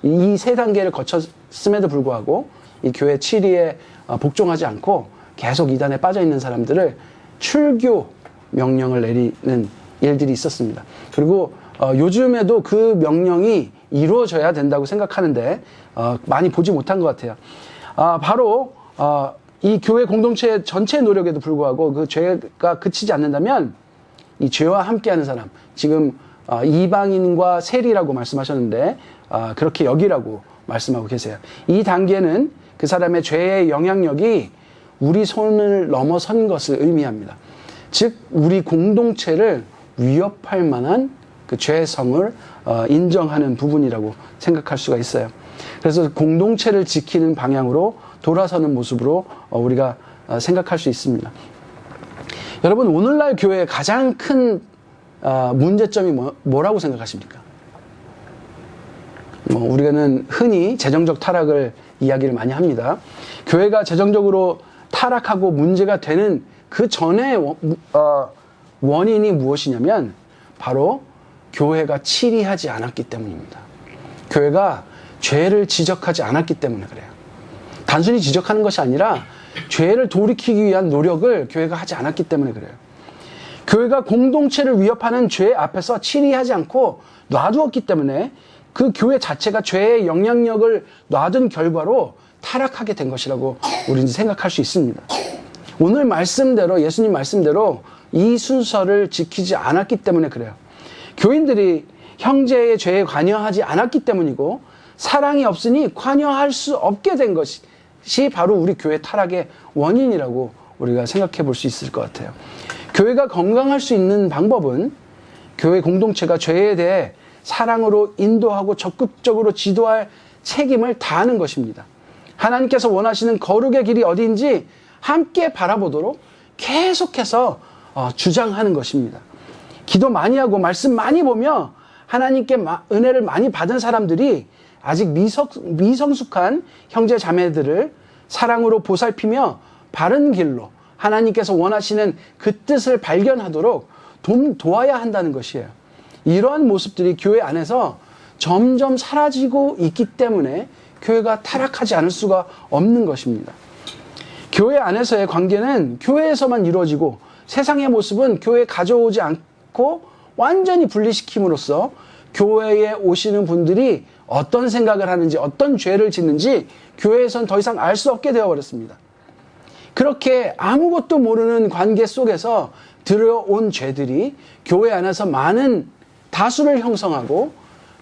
이 세 단계를 거쳤음에도 불구하고 이 교회 치리에 복종하지 않고 계속 이단에 빠져 있는 사람들을 출교 명령을 내리는 일들이 있었습니다. 그리고 요즘에도 그 명령이 이루어져야 된다고 생각하는데 많이 보지 못한 것 같아요. 바로 이 교회 공동체 전체의 노력에도 불구하고 그 죄가 그치지 않는다면 이 죄와 함께하는 사람, 지금 이방인과 세리라고 말씀하셨는데 그렇게 여기라고 말씀하고 계세요. 이 단계는 그 사람의 죄의 영향력이 우리 손을 넘어선 것을 의미합니다. 즉 우리 공동체를 위협할 만한 그 죄성을 인정하는 부분이라고 생각할 수가 있어요. 그래서 공동체를 지키는 방향으로 돌아서는 모습으로 우리가 생각할 수 있습니다. 여러분, 오늘날 교회의 가장 큰 문제점이 뭐라고 생각하십니까? 우리는 흔히 재정적 타락을 이야기를 많이 합니다. 교회가 재정적으로 타락하고 문제가 되는 그 전에 원인이 무엇이냐면 바로 교회가 치리하지 않았기 때문입니다. 교회가 죄를 지적하지 않았기 때문에 그래요. 단순히 지적하는 것이 아니라 죄를 돌이키기 위한 노력을 교회가 하지 않았기 때문에 그래요. 교회가 공동체를 위협하는 죄 앞에서 치리하지 않고 놔두었기 때문에 그 교회 자체가 죄의 영향력을 놔둔 결과로 타락하게 된 것이라고 우리는 생각할 수 있습니다. 오늘 말씀대로, 예수님 말씀대로 이 순서를 지키지 않았기 때문에 그래요. 교인들이 형제의 죄에 관여하지 않았기 때문이고 사랑이 없으니 관여할 수 없게 된 것이 바로 우리 교회 타락의 원인이라고 우리가 생각해 볼 수 있을 것 같아요. 교회가 건강할 수 있는 방법은 교회 공동체가 죄에 대해 사랑으로 인도하고 적극적으로 지도할 책임을 다하는 것입니다. 하나님께서 원하시는 거룩의 길이 어디인지 함께 바라보도록 계속해서 주장하는 것입니다. 기도 많이 하고 말씀 많이 보며 하나님께 은혜를 많이 받은 사람들이 아직 미성숙한 형제 자매들을 사랑으로 보살피며 바른 길로 하나님께서 원하시는 그 뜻을 발견하도록 도와야 한다는 것이에요. 이러한 모습들이 교회 안에서 점점 사라지고 있기 때문에 교회가 타락하지 않을 수가 없는 것입니다. 교회 안에서의 관계는 교회에서만 이루어지고 세상의 모습은 교회에 가져오지 않고 완전히 분리시킴으로써 교회에 오시는 분들이 어떤 생각을 하는지 어떤 죄를 짓는지 교회에선 더 이상 알 수 없게 되어버렸습니다. 그렇게 아무것도 모르는 관계 속에서 들어온 죄들이 교회 안에서 많은 다수를 형성하고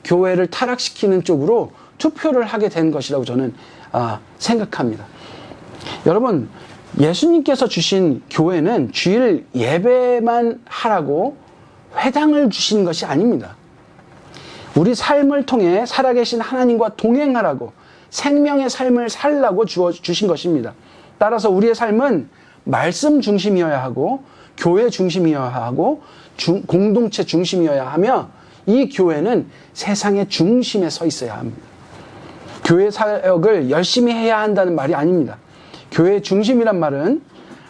교회를 타락시키는 쪽으로 투표를 하게 된 것이라고 저는 생각합니다. 여러분, 예수님께서 주신 교회는 주일 예배만 하라고 회당을 주신 것이 아닙니다. 우리 삶을 통해 살아계신 하나님과 동행하라고 생명의 삶을 살라고 주신 것입니다. 따라서 우리의 삶은 말씀 중심이어야 하고 교회 중심이어야 하고 공동체 중심이어야 하며 이 교회는 세상의 중심에 서 있어야 합니다. 교회 사역을 열심히 해야 한다는 말이 아닙니다. 교회 중심이란 말은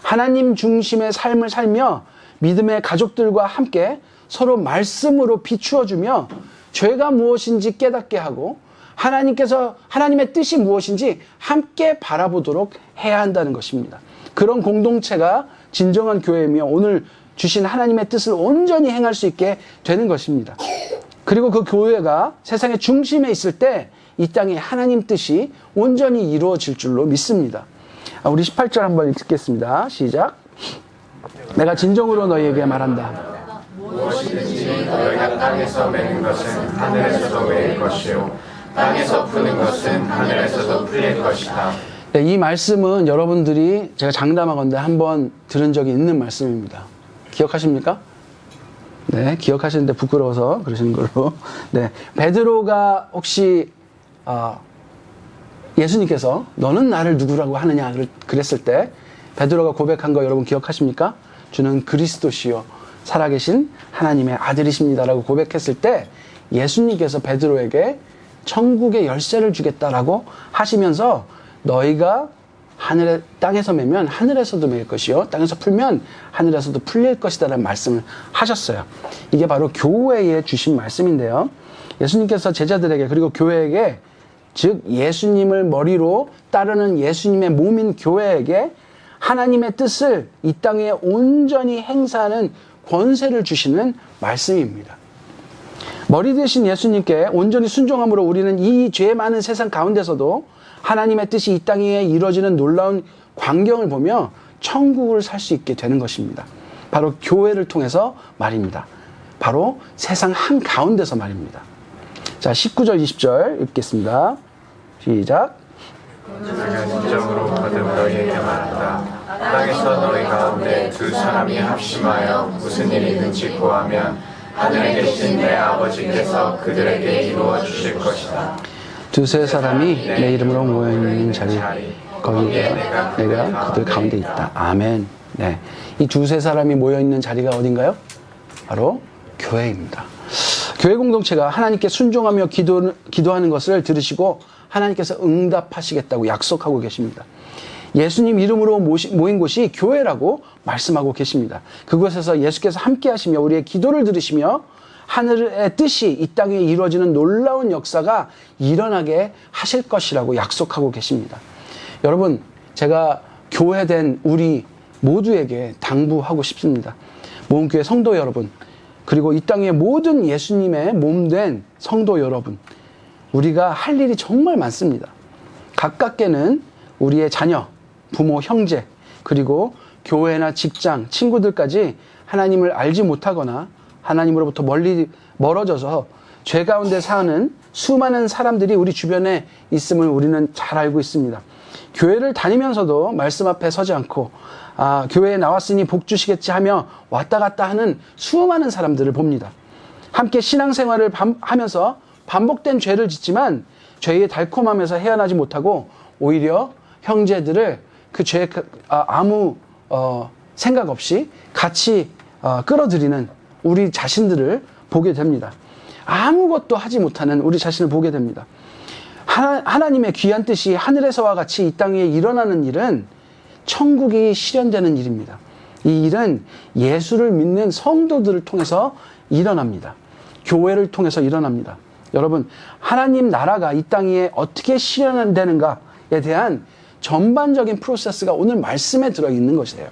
하나님 중심의 삶을 살며 믿음의 가족들과 함께 서로 말씀으로 비추어주며 죄가 무엇인지 깨닫게 하고 하나님의 뜻이 무엇인지 함께 바라보도록 해야 한다는 것입니다. 그런 공동체가 진정한 교회이며 오늘 주신 하나님의 뜻을 온전히 행할 수 있게 되는 것입니다. 그리고 그 교회가 세상의 중심에 있을 때 이 땅에 하나님 뜻이 온전히 이루어질 줄로 믿습니다. 우리 18절 한번 읽겠습니다. 시작. 내가 진정으로 너희에게 말한다. 무엇이든지 너희가 땅에서 매는 것은 하늘에서도 매일 것이요 땅에서 푸는 것은 하늘에서도 풀릴 것이다. 네, 이 말씀은 여러분들이 제가 장담하건대 한번 들은 적이 있는 말씀입니다. 기억하십니까? 네, 기억하시는데 부끄러워서 그러시는 걸로. 네, 베드로가 혹시 예수님께서 너는 나를 누구라고 하느냐 그랬을 때 베드로가 고백한 거 여러분 기억하십니까? 주는 그리스도시요 살아계신 하나님의 아들이십니다라고 고백했을 때 예수님께서 베드로에게 천국의 열쇠를 주겠다라고 하시면서 너희가 땅에서 매면 하늘에서도 매일 것이요 땅에서 풀면 하늘에서도 풀릴 것이다라는 말씀을 하셨어요. 이게 바로 교회에 주신 말씀인데요. 예수님께서 제자들에게 그리고 교회에게 즉 예수님을 머리로 따르는 예수님의 몸인 교회에게 하나님의 뜻을 이 땅에 온전히 행사하는 권세를 주시는 말씀입니다. 머리 되신 예수님께 온전히 순종함으로 우리는 이 죄 많은 세상 가운데서도 하나님의 뜻이 이 땅에 이루어지는 놀라운 광경을 보며 천국을 살 수 있게 되는 것입니다. 바로 교회를 통해서 말입니다. 바로 세상 한가운데서 말입니다. 자, 19절 20절 읽겠습니다. 시작. 내가 진정으로 거듭 너희에게 말한다. 땅에서 너희 가운데 두 사람이 합심하여 무슨 일이 있는지 구하면 하늘에 계신 내 아버지께서 그들에게 이루어 주실 것이다. 두세 사람이 내 이름으로 모여있는 자리 거기에 내가 그들 가운데 있다. 아멘. 네, 이 두세 사람이 모여있는 자리가 어딘가요? 바로 교회입니다. 교회 공동체가 하나님께 순종하며 기도하는 것을 들으시고 하나님께서 응답하시겠다고 약속하고 계십니다. 예수님 이름으로 모인 곳이 교회라고 말씀하고 계십니다. 그곳에서 예수께서 함께 하시며 우리의 기도를 들으시며 하늘의 뜻이 이 땅에 이루어지는 놀라운 역사가 일어나게 하실 것이라고 약속하고 계십니다. 여러분, 제가 교회된 우리 모두에게 당부하고 싶습니다. 모험교회 성도 여러분, 그리고 이 땅의 모든 예수님의 몸된 성도 여러분, 우리가 할 일이 정말 많습니다. 가깝게는 우리의 자녀, 부모, 형제, 그리고 교회나 직장, 친구들까지 하나님을 알지 못하거나 하나님으로부터 멀어져서 죄 가운데 사는 수많은 사람들이 우리 주변에 있음을 우리는 잘 알고 있습니다. 교회를 다니면서도 말씀 앞에 서지 않고 교회에 나왔으니 복 주시겠지 하며 왔다 갔다 하는 수많은 사람들을 봅니다. 함께 신앙생활을 하면서 반복된 죄를 짓지만 죄의 달콤함에서 헤어나지 못하고 오히려 형제들을 그 죄에 아무 생각 없이 같이 끌어들이는 우리 자신들을 보게 됩니다. 아무것도 하지 못하는 우리 자신을 보게 됩니다. 하나님의 귀한 뜻이 하늘에서와 같이 이 땅에 일어나는 일은 천국이 실현되는 일입니다. 이 일은 예수를 믿는 성도들을 통해서 일어납니다. 교회를 통해서 일어납니다. 여러분, 하나님 나라가 이 땅 위에 어떻게 실현되는가에 대한 전반적인 프로세스가 오늘 말씀에 들어있는 것이에요.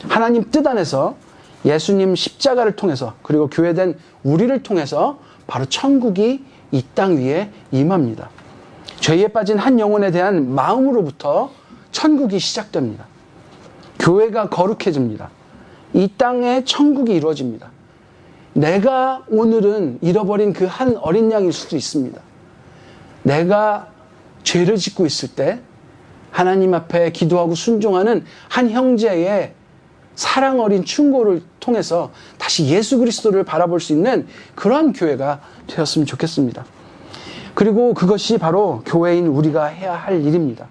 하나님 뜻 안에서 예수님 십자가를 통해서 그리고 교회된 우리를 통해서 바로 천국이 이 땅 위에 임합니다. 죄에 빠진 한 영혼에 대한 마음으로부터 천국이 시작됩니다. 교회가 거룩해집니다. 이 땅에 천국이 이루어집니다. 내가 오늘은 잃어버린 그 한 어린 양일 수도 있습니다. 내가 죄를 짓고 있을 때 하나님 앞에 기도하고 순종하는 한 형제의 사랑 어린 충고를 통해서 다시 예수 그리스도를 바라볼 수 있는 그러한 교회가 되었으면 좋겠습니다. 그리고 그것이 바로 교회인 우리가 해야 할 일입니다.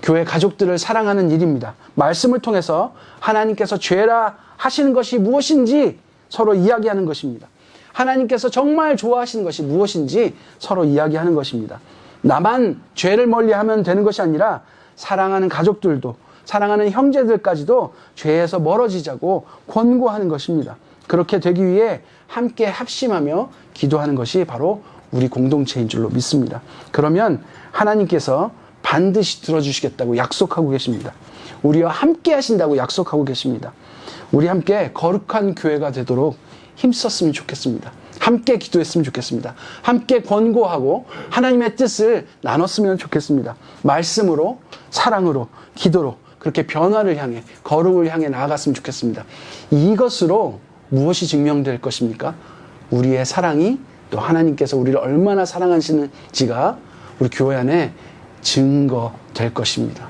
교회 가족들을 사랑하는 일입니다. 말씀을 통해서 하나님께서 죄라 하시는 것이 무엇인지 서로 이야기하는 것입니다. 하나님께서 정말 좋아하시는 것이 무엇인지 서로 이야기하는 것입니다. 나만 죄를 멀리하면 되는 것이 아니라 사랑하는 가족들도, 사랑하는 형제들까지도 죄에서 멀어지자고 권고하는 것입니다. 그렇게 되기 위해 함께 합심하며 기도하는 것이 바로 우리 공동체인 줄로 믿습니다. 그러면 하나님께서 반드시 들어주시겠다고 약속하고 계십니다. 우리와 함께 하신다고 약속하고 계십니다. 우리 함께 거룩한 교회가 되도록 힘썼으면 좋겠습니다. 함께 기도했으면 좋겠습니다. 함께 권고하고 하나님의 뜻을 나눴으면 좋겠습니다. 말씀으로, 사랑으로, 기도로 그렇게 변화를 향해, 거룩을 향해 나아갔으면 좋겠습니다. 이것으로 무엇이 증명될 것입니까? 우리의 사랑이 또 하나님께서 우리를 얼마나 사랑하시는지가 우리 교회 안에 증거될 것입니다.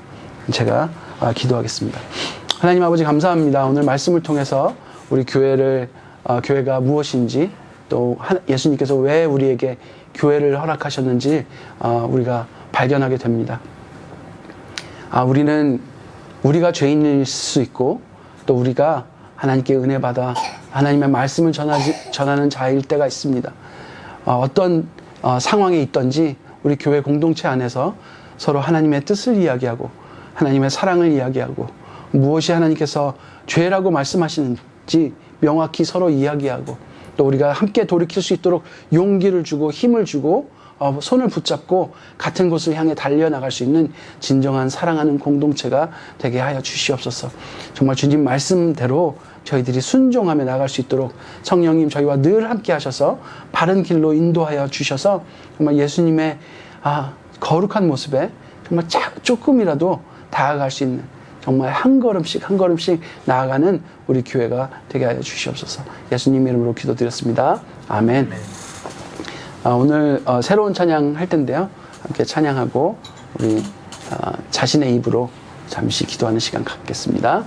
제가 기도하겠습니다. 하나님 아버지 감사합니다. 오늘 말씀을 통해서 우리 교회가 무엇인지 또 예수님께서 왜 우리에게 교회를 허락하셨는지 우리가 발견하게 됩니다. 우리가 죄인일 수 있고 또 우리가 하나님께 은혜 받아 하나님의 말씀을 전하는 자일 때가 있습니다. 어떤 상황에 있든지 우리 교회 공동체 안에서 서로 하나님의 뜻을 이야기하고 하나님의 사랑을 이야기하고 무엇이 하나님께서 죄라고 말씀하시는지 명확히 서로 이야기하고 또 우리가 함께 돌이킬 수 있도록 용기를 주고 힘을 주고 손을 붙잡고 같은 곳을 향해 달려나갈 수 있는 진정한 사랑하는 공동체가 되게 하여 주시옵소서. 정말 주님 말씀대로 저희들이 순종하며 나갈 수 있도록 성령님 저희와 늘 함께 하셔서 바른 길로 인도하여 주셔서 정말 예수님의 거룩한 모습에 정말 조금이라도 다가갈 수 있는 정말 한 걸음씩 나아가는 우리 교회가 되게 하여 주시옵소서. 예수님 이름으로 기도드렸습니다. 아멘. 오늘 새로운 찬양 할 텐데요. 함께 찬양하고 우리 자신의 입으로 잠시 기도하는 시간 갖겠습니다.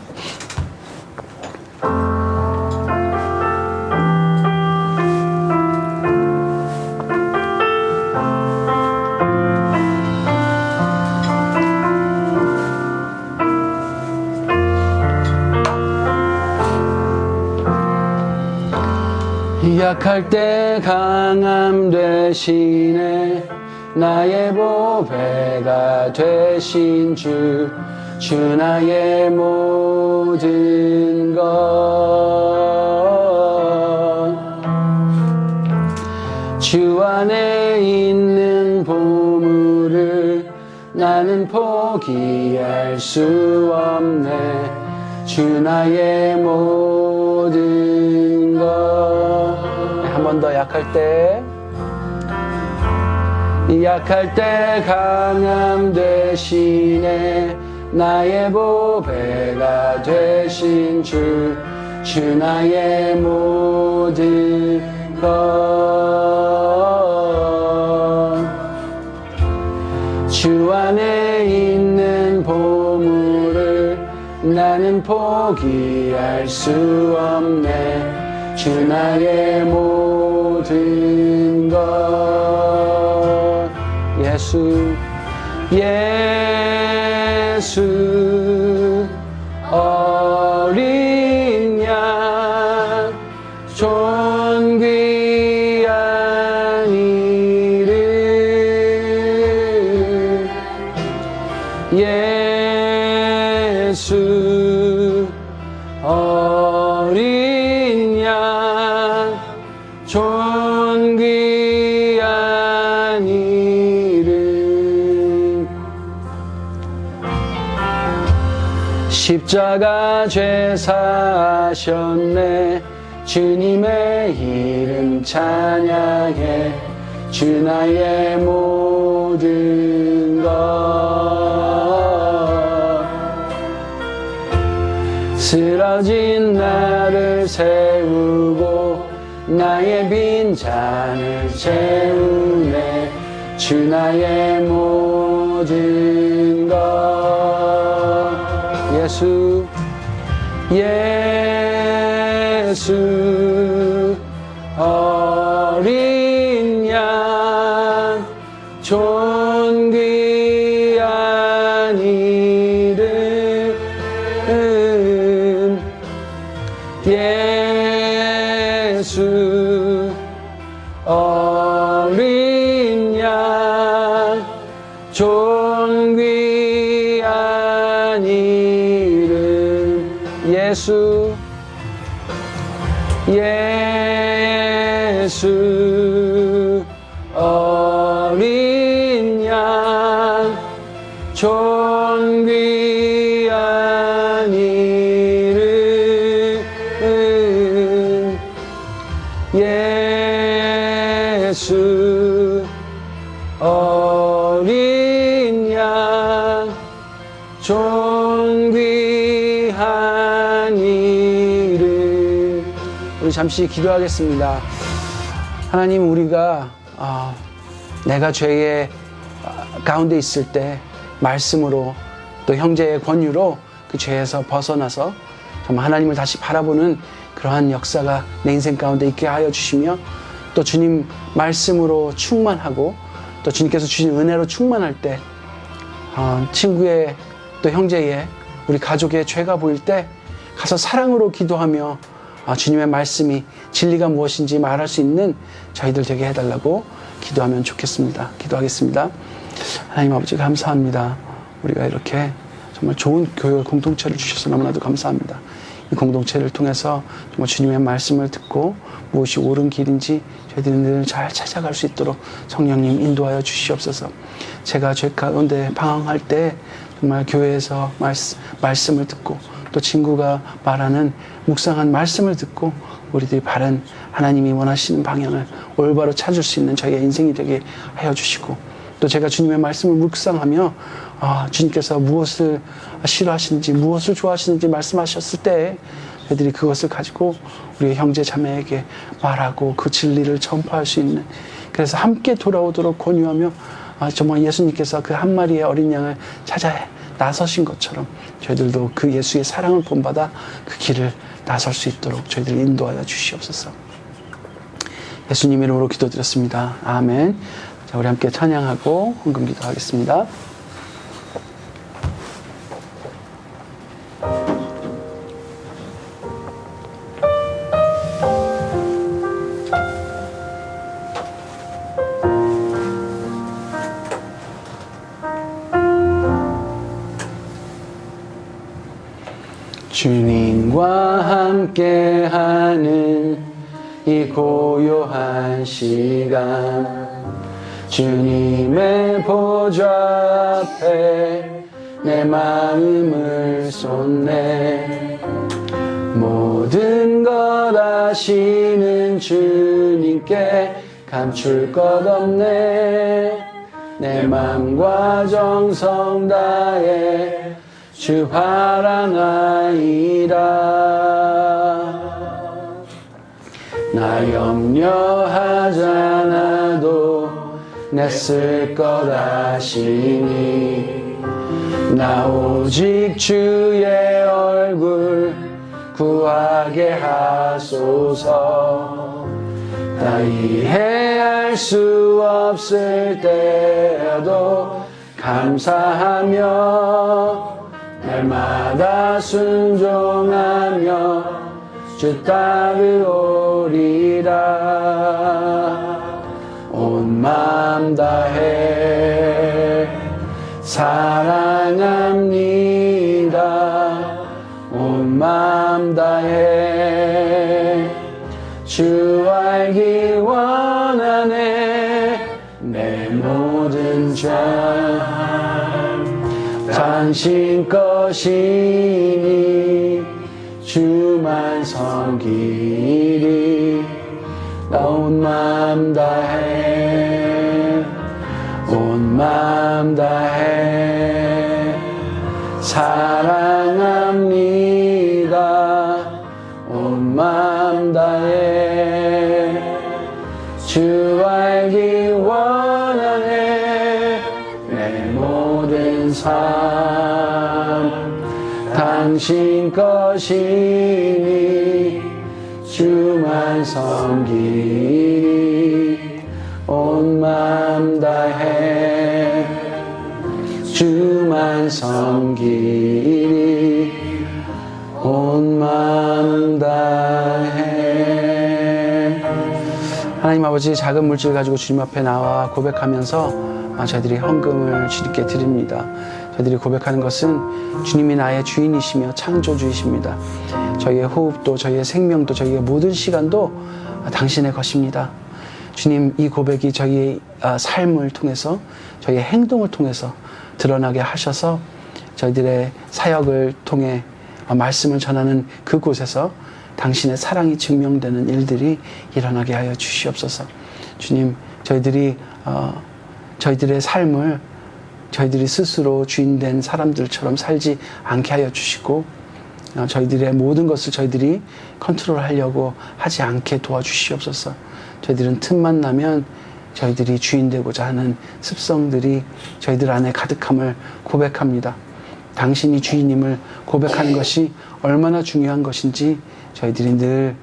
약할 때 강함 되시네 나의 보배가 되신 주 주 나의 모든 것 주 안에 있는 보물을 나는 포기할 수 없네 주 나의 모든 것 한 번 더 약할 때 강함 대신에 나의 보배가 되신 주 나의 모든 주 안에 있는 보물을 나는 포기할 수 없네 주 나의 모든 것 예수 어린 양 존귀한 이름 예수 어린 양 존귀한 이름 십자가 죄 사하셨네 주님의 이름 찬양해 주 나의 모든 것 쓰러진 나를 세우고 나의 빈잔을 채우네 주 나의 모든 것 예수 어린 양 존귀한 이름 예수 어린 양 존귀한 이름 예수 어린 양 존귀한 이름 예수 어린 양 존귀한 이름 우리 잠시 기도하겠습니다. 하나님 우리가 내가 죄의 가운데 있을 때 말씀으로 또 형제의 권유로 그 죄에서 벗어나서 정말 하나님을 다시 바라보는 그러한 역사가 내 인생 가운데 있게 하여 주시며 또 주님 말씀으로 충만하고 또 주님께서 주신 은혜로 충만할 때 친구의 또 형제의 우리 가족의 죄가 보일 때 가서 사랑으로 기도하며 주님의 말씀이 진리가 무엇인지 말할 수 있는 저희들 되게 해달라고 기도하면 좋겠습니다. 기도하겠습니다. 하나님 아버지 감사합니다. 우리가 이렇게 정말 좋은 교회 공동체를 주셔서 너무나도 감사합니다. 이 공동체를 통해서 정말 주님의 말씀을 듣고 무엇이 옳은 길인지 저희들이 늘 잘 찾아갈 수 있도록 성령님 인도하여 주시옵소서. 제가 죄 가운데 방황할 때 정말 교회에서 말씀을 듣고 또 친구가 말하는 묵상한 말씀을 듣고 우리들이 바른 하나님이 원하시는 방향을 올바로 찾을 수 있는 저희의 인생이 되게 하여 주시고 또 제가 주님의 말씀을 묵상하며 주님께서 무엇을 싫어하시는지 무엇을 좋아하시는지 말씀하셨을 때 저희들이 그것을 가지고 우리 형제 자매에게 말하고 그 진리를 전파할 수 있는 그래서 함께 돌아오도록 권유하며 정말 예수님께서 그 한 마리의 어린 양을 찾아 나서신 것처럼 저희들도 그 예수의 사랑을 본받아 그 길을 나설 수 있도록 저희들 인도하여 주시옵소서. 예수님 이름으로 기도드렸습니다. 아멘. 자, 우리 함께 찬양하고 헌금 기도하겠습니다. 주님과 함께하는 이 고요한 시간, 주님의 보좌 앞에 내 마음을 쏟네. 모든 것 아시는 주님께 감출 것 없네. 내 맘과 정성 다해 주 바라나이다. 나 염려하잖아도 내 쓸 것 아시니. 나 오직 주의 얼굴 구하게 하소서. 나 이해할 수 없을 때에도 감사하며 날마다 순종하며 주 따르오리라. 온 마음 다해 사랑합니다. 온 마음 다해 주 알기 원하네. 내 모든 죄 당신 것이니 주만 섬기리. 온 마음 다해 온 마음 다해 사랑합니다. 온 마음 다해 주 알기 원하네. 내 모든 삶 당신 것이니 주만 섬기리. 온 마음 다해 주만 섬기리. 온 마음 다해. 하나님 아버지, 작은 물질 가지고 주님 앞에 나와 고백하면서 저희들이 헌금을 주님께 드립니다. 저희들이 고백하는 것은 주님이 나의 주인이시며 창조주이십니다. 저희의 호흡도, 저희의 생명도, 저희의 모든 시간도 당신의 것입니다. 주님, 이 고백이 저희의 삶을 통해서, 저희의 행동을 통해서 드러나게 하셔서 저희들의 사역을 통해 말씀을 전하는 그곳에서 당신의 사랑이 증명되는 일들이 일어나게 하여 주시옵소서. 주님, 저희들의 삶을 저희들이 스스로 주인된 사람들처럼 살지 않게 하여 주시고, 저희들의 모든 것을 저희들이 컨트롤하려고 하지 않게 도와주시옵소서. 저희들은 틈만 나면 저희들이 주인되고자 하는 습성들이 저희들 안에 가득함을 고백합니다. 당신이 주인임을 고백하는 것이 얼마나 중요한 것인지 저희들이 늘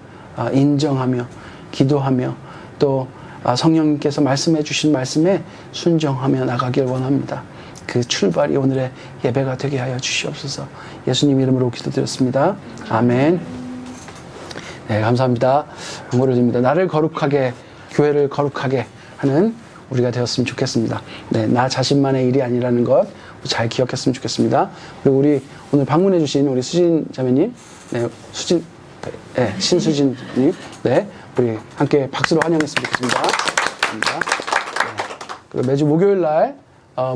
인정하며 기도하며 또 성령님께서 말씀해 주신 말씀에 순종하며 나가길 원합니다. 그 출발이 오늘의 예배가 되게 하여 주시옵소서. 예수님 이름으로 기도드렸습니다. 아멘. 네, 감사합니다. 응원을 드립니다. 나를 거룩하게, 교회를 거룩하게 하는 우리가 되었으면 좋겠습니다. 네, 나 자신만의 일이 아니라는 것 잘 기억했으면 좋겠습니다. 그리고 우리 오늘 방문해 주신 우리 수진 자매님, 네, 신수진님, 네, 우리 함께 박수로 환영했으면 좋겠습니다. 감사합니다. 네, 그리고 매주 목요일 날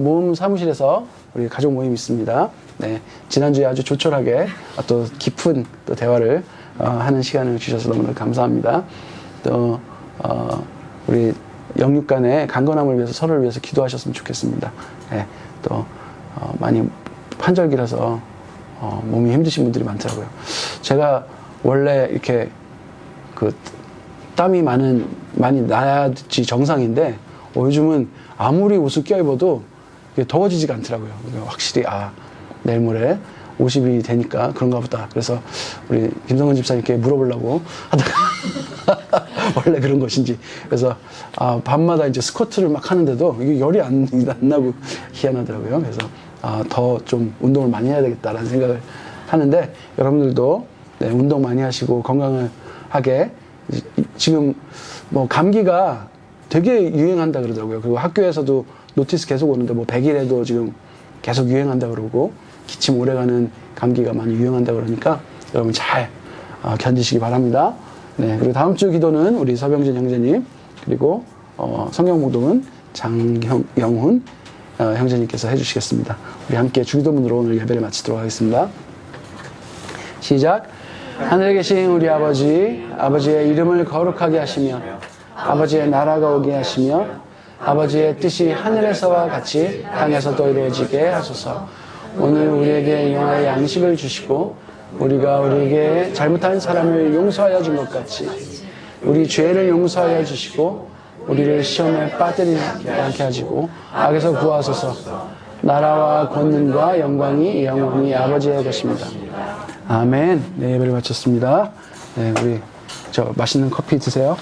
모임 사무실에서 우리 가족 모임이 있습니다. 네, 지난주에 아주 조촐하게 또 깊은 또 대화를 하는 시간을 주셔서 너무나 감사합니다. 또 우리 영육간의 강건함을 위해서, 서로를 위해서 기도하셨으면 좋겠습니다. 네, 또 많이 환절기라서 몸이 힘드신 분들이 많더라고요. 제가 원래 이렇게 그 땀이 많이 나야지 정상인데 요즘은 아무리 옷을 껴입어도 더워지지가 않더라고요. 확실히 내일 모레 50이 되니까 그런가 보다. 그래서 우리 김성근 집사님께 물어보려고 하다가 원래 그런 것인지. 그래서 밤마다 이제 스쿼트를 막 하는데도 이게 열이 안 나고 희한하더라고요. 그래서 더 좀 운동을 많이 해야 되겠다라는 생각을 하는데, 여러분들도 네, 운동 많이 하시고 건강을 하게. 지금 뭐 감기가 되게 유행한다 그러더라고요. 그리고 학교에서도 노티스 계속 오는데 100일에도 지금 계속 유행한다 그러고, 기침 오래가는 감기가 많이 유행한다 그러니까 여러분 잘 견디시기 바랍니다. 네, 그리고 다음 주 기도는 우리 서병진 형제님 그리고 성경 묵독은 장영훈 형제님께서 해주시겠습니다. 우리 함께 주기도문으로 오늘 예배를 마치도록 하겠습니다. 시작. 하늘에 계신 우리 아버지, 아버지의 이름을 거룩하게 하시며 아버지의 나라가 오게 하시며 아버지의 뜻이 하늘에서와 같이 땅에서도 이루어지게 하소서. 오늘 우리에게 영화의 양식을 주시고 우리가 우리에게 잘못한 사람을 용서하여 준 것 같이 우리 죄를 용서하여 주시고 우리를 시험에 빠뜨리지 않게 하시고 악에서 구하소서. 나라와 권능과 영광이 영원히 아버지의 것입니다. 아멘. 네, 예배를 마쳤습니다. 네, 우리 맛있는 커피 드세요.